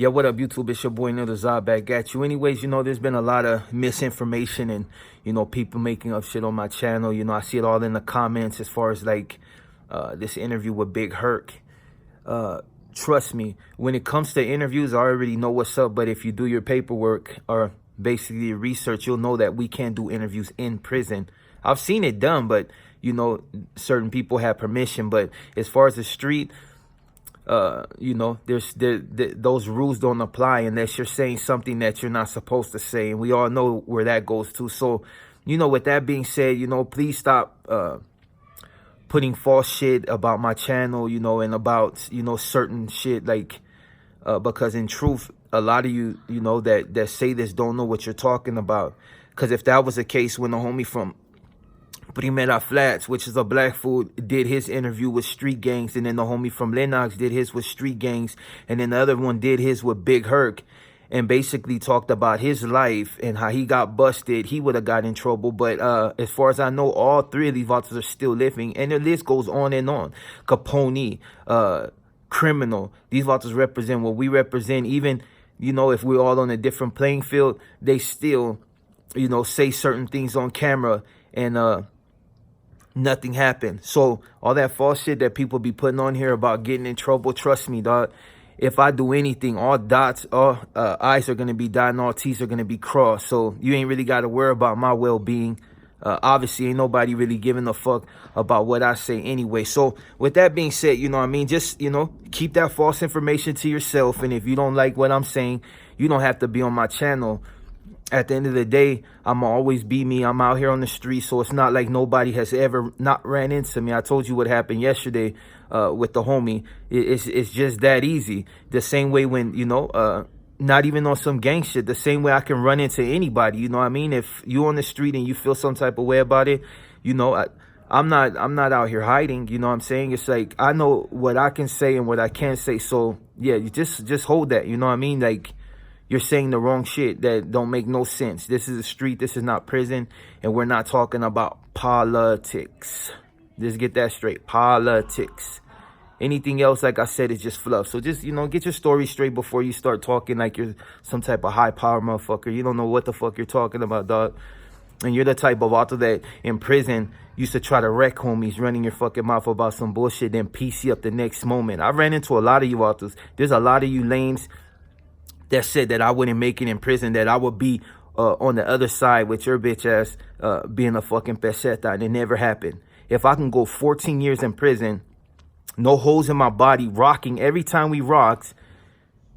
Yeah, what up, YouTube? It's your boy Nildazar back at you. Anyways, there's been a lot of misinformation and, people making up shit on my channel. I see it all in the comments as far as like this interview with Big Herc. Trust me, when it comes to interviews, I already know what's up. But if you do your paperwork or basically your research, you'll know that we can't do interviews in prison. I've seen it done, but, certain people have permission. But as far as the street, those rules don't apply unless you're saying something that you're not supposed to say, and we all know where that goes to. So, with that being said, please stop putting false shit about my channel, and about certain shit, like because in truth, a lot of you that say this don't know what you're talking about. Because if that was the case, when the homie from Primera Flats, which is a black food, did his interview with street gangs, and then the homie from Lennox did his with street gangs, and then the other one did his with Big Herc, and basically talked about his life and how he got busted, he would have got in trouble. But as far as I know, all three of these authors are still living, and the list goes on and on. Capone, Criminal, these authors represent what we represent. Even, if we're all on a different playing field, they still, say certain things on camera, and nothing happened. So all that false shit that people be putting on here about getting in trouble, trust me, dog. If I do anything, all dots, all I's are going to be dotted and all T's are going to be crossed. So you ain't really got to worry about my well-being. Obviously, ain't nobody really giving a fuck about what I say anyway. So with that being said, just, keep that false information to yourself. And if you don't like what I'm saying, you don't have to be on my channel. At the end of the day, I'm always be me. I'm out here on the street, so it's not like nobody has ever not ran into me. I told you what happened yesterday with the homie. It's just that easy. The same way when, not even on some gang shit, the same way I can run into anybody, you know what I mean? If you on the street and you feel some type of way about it, I'm not out here hiding, you know what I'm saying? It's like, I know what I can say and what I can't say. So yeah, you just hold that, you know what I mean? Like, you're saying the wrong shit that don't make no sense. This is a street. This is not prison. And we're not talking about politics. Just get that straight. Politics. Anything else, like I said, is just fluff. So just, get your story straight before you start talking like you're some type of high power motherfucker. You don't know what the fuck you're talking about, dog. And you're the type of author that in prison used to try to wreck homies, running your fucking mouth about some bullshit, then PC up the next moment. I ran into a lot of you authors. There's a lot of you lames that said that I wouldn't make it in prison, that I would be on the other side with your bitch ass being a fucking peseta, and it never happened. If I can go 14 years in prison, no holes in my body, rocking every time we rocked,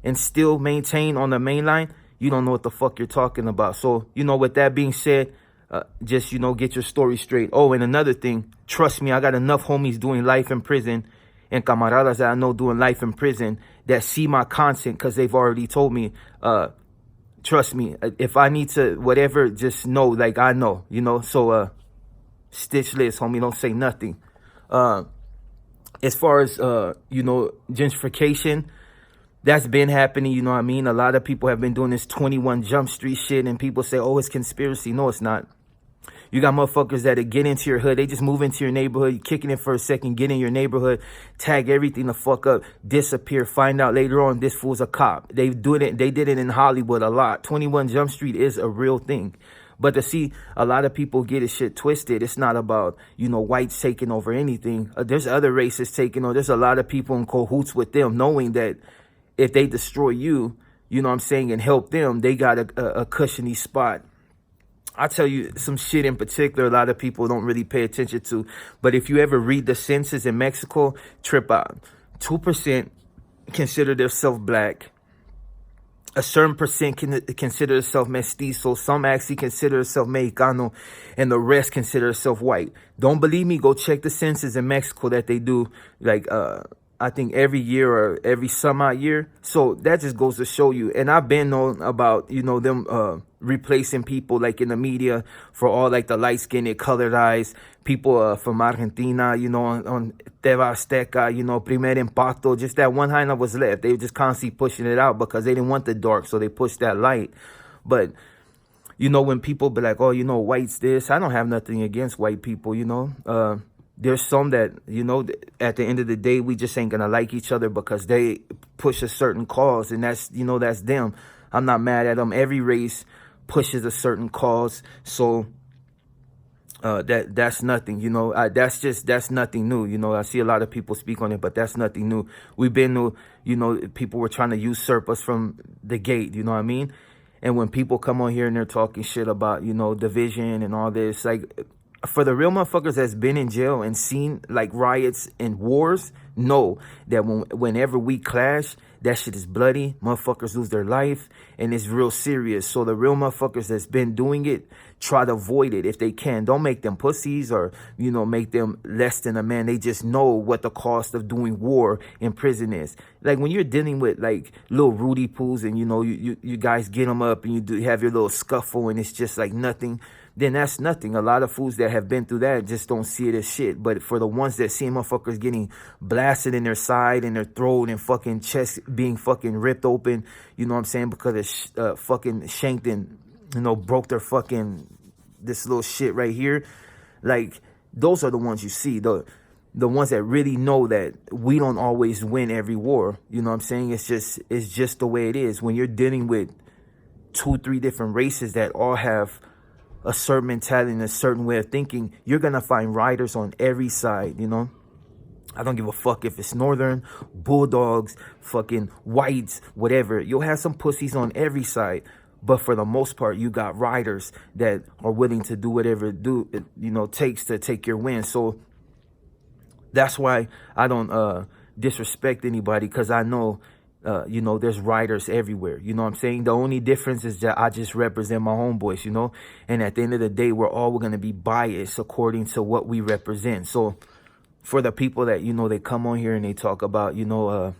and still maintain on the main line, you don't know what the fuck you're talking about. So, with that being said, just, get your story straight. Oh, and another thing, trust me, I got enough homies doing life in prison and camaradas that I know doing life in prison that see my content because they've already told me, trust me, if I need to, whatever, just know, like I know, so stitch list, homie, don't say nothing. As far as, gentrification, that's been happening, you know what I mean? A lot of people have been doing this 21 Jump Street shit, and people say, oh, it's conspiracy. No, it's not. You got motherfuckers that get into your hood. They just move into your neighborhood, kicking it for a second, get in your neighborhood, tag everything the fuck up, disappear, find out later on this fool's a cop. They did it in Hollywood a lot. 21 Jump Street is a real thing. But to see a lot of people get his shit twisted, it's not about, whites taking over anything. There's other races taking over. There's a lot of people in cahoots with them, knowing that if they destroy you, and help them, they got a cushiony spot. I'll tell you some shit in particular a lot of people don't really pay attention to. But if you ever read the census in Mexico, trip out. 2% consider themselves black. A certain percent can consider themselves mestizo. Some actually consider themselves Mexicano. And the rest consider themselves white. Don't believe me? Go check the census in Mexico that they do. Like, I think every year or every some odd year. So that just goes to show you. And I've been known about, them replacing people like in the media for all like the light-skinned, colored eyes. People from Argentina, on Teva Azteca, Primer Impacto. Just that one hyena was left. They were just constantly pushing it out because they didn't want the dark. So they pushed that light. But, when people be like, oh, white's this. I don't have nothing against white people, there's some that, you know, at the end of the day, we just ain't gonna like each other because they push a certain cause, and that's, you know, that's them. I'm not mad at them. Every race pushes a certain cause, so that's nothing, you know. That's nothing new, you know. I see a lot of people speak on it, but that's nothing new. We've been to, you know, people were trying to usurp us from the gate, you know what I mean? And when people come on here and they're talking shit about, you know, division and all this, like, for the real motherfuckers that's been in jail and seen like riots and wars, know that whenever we clash, that shit is bloody. Motherfuckers lose their life, and it's real serious. So the real motherfuckers that's been doing it, try to avoid it if they can. Don't make them pussies or, you know, make them less than a man. They just know what the cost of doing war in prison is. Like when you're dealing with like little Rudy Poos and, you know, you guys get them up and you have your little scuffle and it's just like nothing, then that's nothing. A lot of fools that have been through that just don't see it as shit. But for the ones that see motherfuckers getting blasted in their side and their throat and fucking chest being fucking ripped open, you know what I'm saying, because it's fucking shanked and, you know, broke their fucking, this little shit right here. Like, those are the ones you see. The ones that really know that we don't always win every war. You know what I'm saying? It's just the way it is. When you're dealing with 2-3 different races that all have a certain mentality and a certain way of thinking, you're gonna find riders on every side, you know. I don't give a fuck if it's Northern, Bulldogs, fucking whites, whatever. You'll have some pussies on every side, but for the most part, you got riders that are willing to do whatever it takes to take your win. So that's why I don't disrespect anybody, because I know you know, there's riders everywhere. You know what I'm saying? The only difference is that I just represent my homeboys, you know? And at the end of the day, we're all going to be biased according to what we represent. So for the people that, you know, they come on here and they talk about, you know,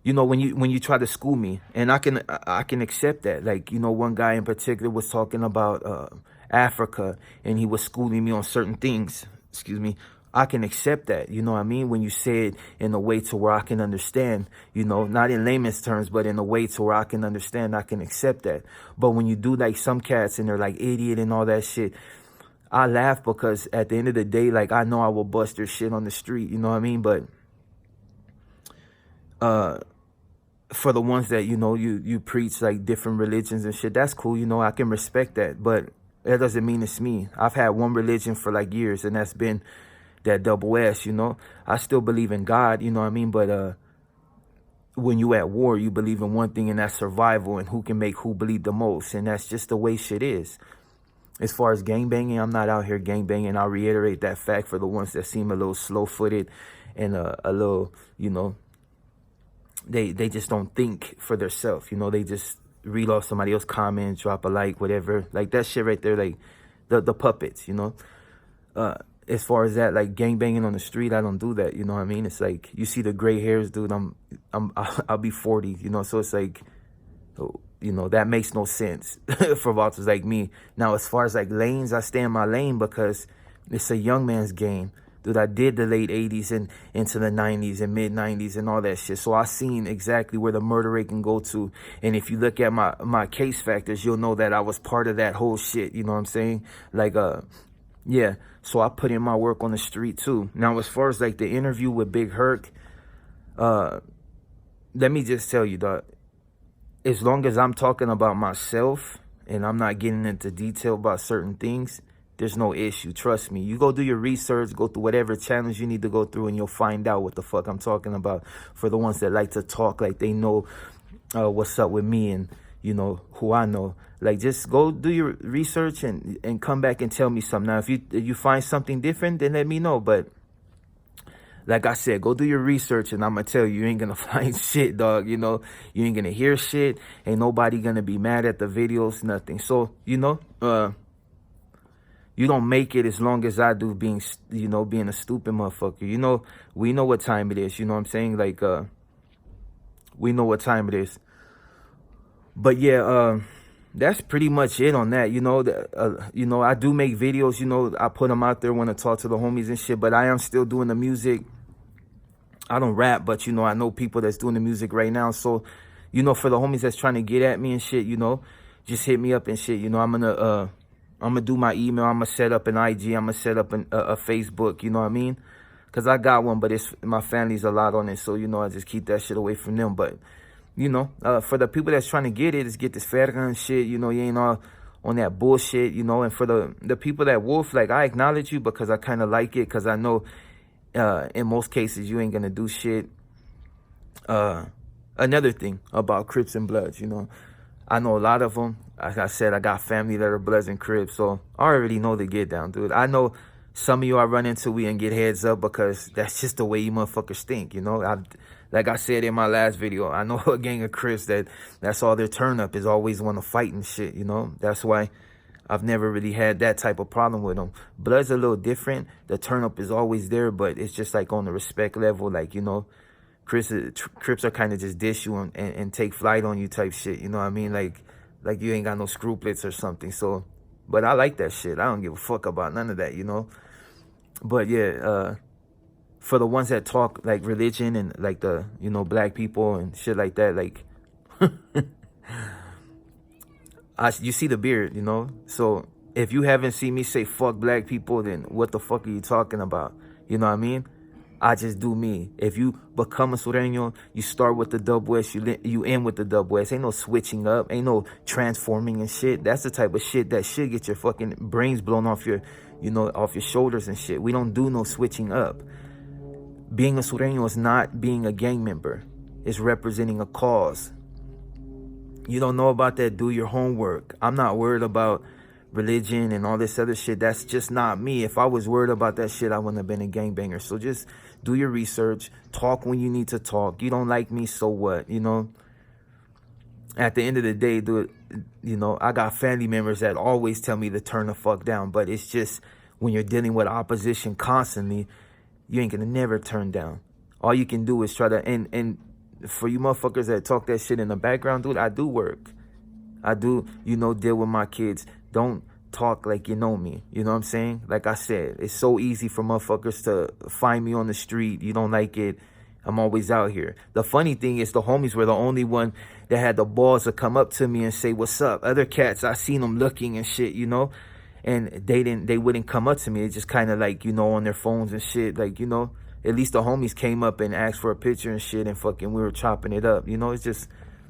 when you try to school me, and I can accept that. Like, you know, one guy in particular was talking about Africa, and he was schooling me on certain things. Excuse me. I can accept that, you know what I mean? When you say it in a way to where I can understand, you know, not in layman's terms, but in a way to where I can understand, I can accept that. But when you do like some cats and they're like idiot and all that shit, I laugh, because at the end of the day, like, I know I will bust their shit on the street, you know what I mean? But for the ones that, you know, you preach like different religions and shit, that's cool, you know, I can respect that. But that doesn't mean it's me. I've had one religion for like years, and that's been that double S, you know. I still believe in God, you know what I mean? But when you at war, you believe in one thing, and that's survival and who can make who bleed the most. And that's just the way shit is. As far as gangbanging, I'm not out here gangbanging. I'll reiterate that fact for the ones that seem a little slow-footed and a little, you know, they just don't think for themselves, you know. They just read off somebody else's comment, drop a like, whatever. Like that shit right there, like the puppets, you know. As far as that, like gangbanging on the street, I don't do that. You know what I mean? It's like, you see the gray hairs, dude. I'll be 40. You know, so it's like, you know, that makes no sense for vultures like me. Now, as far as like lanes, I stay in my lane because it's a young man's game, dude. I did the late 80s and into the 90s and mid 90s and all that shit. So I seen exactly where the murder rate can go to. And if you look at my case factors, you'll know that I was part of that whole shit. You know what I'm saying? Like, yeah, so I put in my work on the street too. Now, as far as like the interview with Big Herc, let me just tell you, dog, as long as I'm talking about myself and I'm not getting into detail about certain things, there's no issue. Trust me. You go do your research, go through whatever channels you need to go through, and you'll find out what the fuck I'm talking about. For the ones that like to talk like they know what's up with me and, you know, who I know. Like, just go do your research and come back and tell me something. Now, if you find something different, then let me know. But like I said, go do your research, and I'm going to tell you ain't going to find shit, dog. You know, you ain't going to hear shit. Ain't nobody going to be mad at the videos, nothing. So, you know, you don't make it as long as I do being a stupid motherfucker. You know, we know what time it is. You know what I'm saying? Like, we know what time it is. But yeah, that's pretty much it on that. You know, I do make videos, you know, I put them out there when I talk to the homies and shit, but I am still doing the music. I don't rap, but, you know, I know people that's doing the music right now. So, you know, for the homies that's trying to get at me and shit, you know, just hit me up and shit. You know, I'm I'm going to do my email. I'm going to set up an IG. I'm going to set up a Facebook, you know what I mean? Because I got one, but my family's a lot on it. So, you know, I just keep that shit away from them. But, you know, for the people that's trying to get it, is get this Verga and shit. You know, you ain't all on that bullshit, you know. And for the people that wolf, like, I acknowledge you because I kind of like it. Because I know in most cases you ain't going to do shit. Another thing about Crips and Bloods, you know. I know a lot of them. Like I said, I got family that are Bloods and Crips. So I already know the get down, dude. I know some of you I run into, we and get heads up because that's just the way you motherfuckers think, you know. Like I said in my last video, I know a gang of Crips that's all their turn up is always want to fight and shit, you know. That's why I've never really had that type of problem with them. Blood's a little different. The turn up is always there, but it's just like on the respect level, like, you know, Crips are kind of just dish you and take flight on you type shit, you know what I mean? Like you ain't got no scrupulous or something. So, but I like that shit. I don't give a fuck about none of that, you know. But yeah, for the ones that talk like religion and like the, you know, black people and shit like that, like, you see the beard, you know. So if you haven't seen me say fuck black people, then what the fuck are you talking about? You know what I mean? I just do me. If you become a Sureño, you start with the Dub West, you end with the Dub West. Ain't no switching up, ain't no transforming and shit. That's the type of shit that should get your fucking brains blown off your, you know, off your shoulders and shit. We don't do no switching up. Being a Sureño is not being a gang member. It's representing a cause. You don't know about that, do your homework. I'm not worried about religion and all this other shit. That's just not me. If I was worried about that shit, I wouldn't have been a gangbanger. So just do your research. Talk when you need to talk. You don't like me, so what? You know, at the end of the day, dude, you know, I got family members that always tell me to turn the fuck down. But it's just when you're dealing with opposition constantly, you ain't gonna never turn down. All you can do is try to, and for you motherfuckers that talk that shit in the background, dude, I do work. I do, you know, deal with my kids. Don't talk like you know me. You know what I'm saying? Like I said, it's so easy for motherfuckers to find me on the street. You don't like it, I'm always out here. The funny thing is the homies were the only one that had the balls to come up to me and say, what's up? Other cats, I seen them looking and shit, you know? And they wouldn't come up to me. It's just kind of like, you know, on their phones and shit. Like, you know, at least the homies came up and asked for a picture and shit and fucking we were chopping it up. You know, it's just,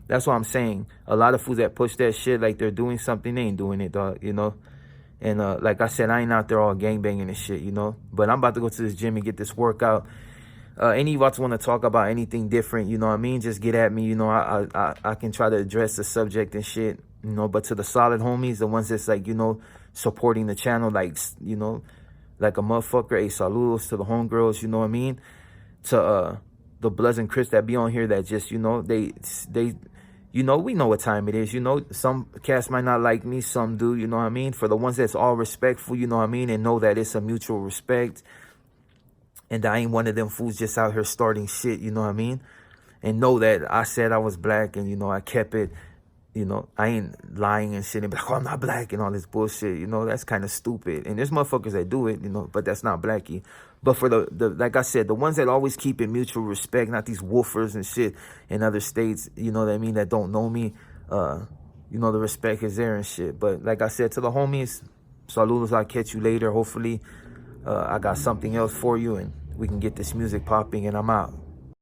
that's what I'm saying. A lot of fools that push that shit like they're doing something, they ain't doing it, dog, you know? And like I said, I ain't out there all gangbanging and shit, you know? But I'm about to go to this gym and get this workout. Any of us want to talk about anything different, you know what I mean? Just get at me, you know, I can try to address the subject and shit, you know? But to the solid homies, the ones that's like, you know, supporting the channel, like, you know, like a motherfucker, hey, saludos to the homegirls, you know what I mean? To the Bloods and Crips that be on here that just, you know, they you know, we know what time it is. You know, some cats might not like me. Some do, you know what I mean? For the ones that's all respectful, you know what I mean? And know that it's a mutual respect. And I ain't one of them fools just out here starting shit, you know what I mean? And know that I said I was black and, you know, I kept it. You know, I ain't lying and shit and be like, oh, I'm not black and all this bullshit. You know, that's kind of stupid. And there's motherfuckers that do it, you know, but that's not blacky. But for the like I said, the ones that always keep it mutual respect, not these woofers and shit in other states, you know what I mean, that don't know me, you know, the respect is there and shit. But like I said, to the homies, saludos, I'll catch you later. Hopefully, I got something else for you and we can get this music popping and I'm out.